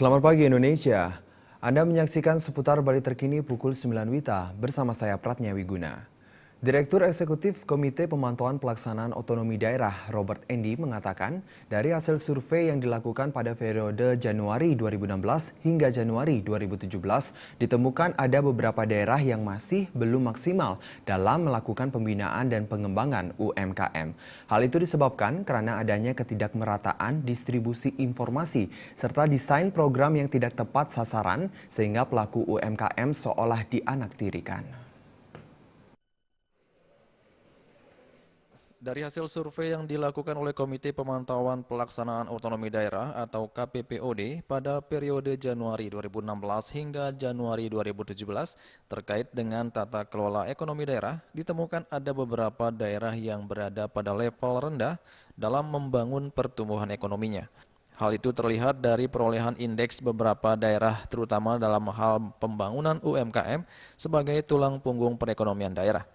Selamat pagi Indonesia. Anda menyaksikan seputar Bali terkini pukul 9 WITA bersama saya Pratnya Wiguna. Direktur Eksekutif Komite Pemantauan Pelaksanaan Otonomi Daerah Robert Endi mengatakan dari hasil survei yang dilakukan pada periode Januari 2016 hingga Januari 2017 ditemukan ada beberapa daerah yang masih belum maksimal dalam melakukan pembinaan dan pengembangan UMKM. Hal itu disebabkan karena adanya ketidakmerataan distribusi informasi serta desain program yang tidak tepat sasaran sehingga pelaku UMKM seolah dianaktirikan. Dari hasil survei yang dilakukan oleh Komite Pemantauan Pelaksanaan Otonomi Daerah atau KPPOD pada periode Januari 2016 hingga Januari 2017 terkait dengan tata kelola ekonomi daerah, ditemukan ada beberapa daerah yang berada pada level rendah dalam membangun pertumbuhan ekonominya. Hal itu terlihat dari perolehan indeks beberapa daerah terutama dalam hal pembangunan UMKM sebagai tulang punggung perekonomian daerah.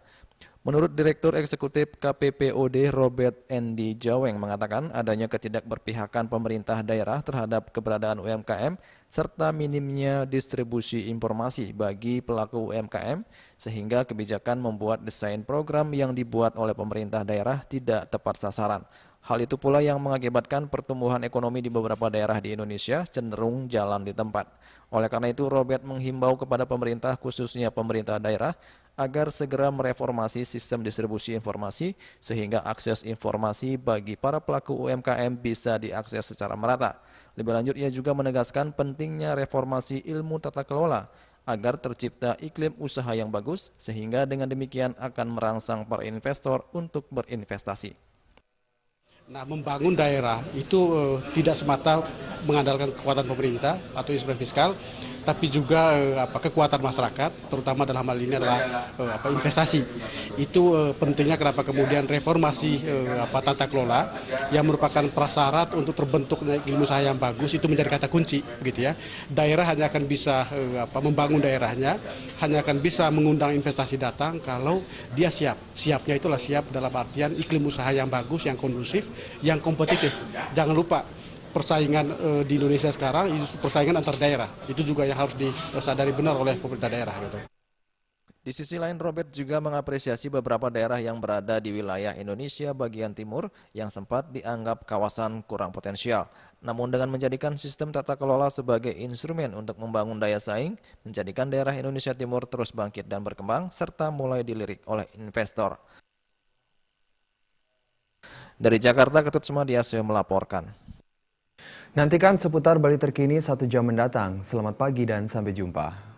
Menurut Direktur Eksekutif KPPOD Robert Endi Jaweng mengatakan adanya ketidakberpihakan pemerintah daerah terhadap keberadaan UMKM serta minimnya distribusi informasi bagi pelaku UMKM sehingga kebijakan membuat desain program yang dibuat oleh pemerintah daerah tidak tepat sasaran. Hal itu pula yang mengakibatkan pertumbuhan ekonomi di beberapa daerah di Indonesia cenderung jalan di tempat. Oleh karena itu, Robert menghimbau kepada pemerintah khususnya pemerintah daerah agar segera mereformasi sistem distribusi informasi sehingga akses informasi bagi para pelaku UMKM bisa diakses secara merata. Lebih lanjut, ia juga menegaskan pentingnya reformasi ilmu tata kelola agar tercipta iklim usaha yang bagus sehingga dengan demikian akan merangsang para investor untuk berinvestasi. Nah, membangun daerah itu tidak semata mengandalkan kekuatan pemerintah atau instrumen fiskal, tapi juga kekuatan masyarakat, terutama dalam hal ini adalah investasi. Itu pentingnya kenapa kemudian reformasi tata kelola yang merupakan prasyarat untuk terbentuknya ilmu usaha yang bagus itu menjadi kata kunci, gitu ya. Daerah hanya akan bisa membangun daerahnya, hanya akan bisa mengundang investasi datang kalau dia siap. Siapnya itulah siap dalam artian iklim usaha yang bagus, yang kondusif, yang kompetitif. Jangan lupa persaingan di Indonesia sekarang itu persaingan antar daerah. Itu juga yang harus disadari benar oleh pemerintah daerah gitu. Di sisi lain, Robert juga mengapresiasi beberapa daerah yang berada di wilayah Indonesia bagian timur yang sempat dianggap kawasan kurang potensial. Namun dengan menjadikan sistem tata kelola sebagai instrumen untuk membangun daya saing, menjadikan daerah Indonesia Timur terus bangkit dan berkembang, serta mulai dilirik oleh investor. Dari Jakarta, Ketut Sumadiasih melaporkan. Nantikan seputar Bali terkini 1 jam mendatang. Selamat pagi dan sampai jumpa.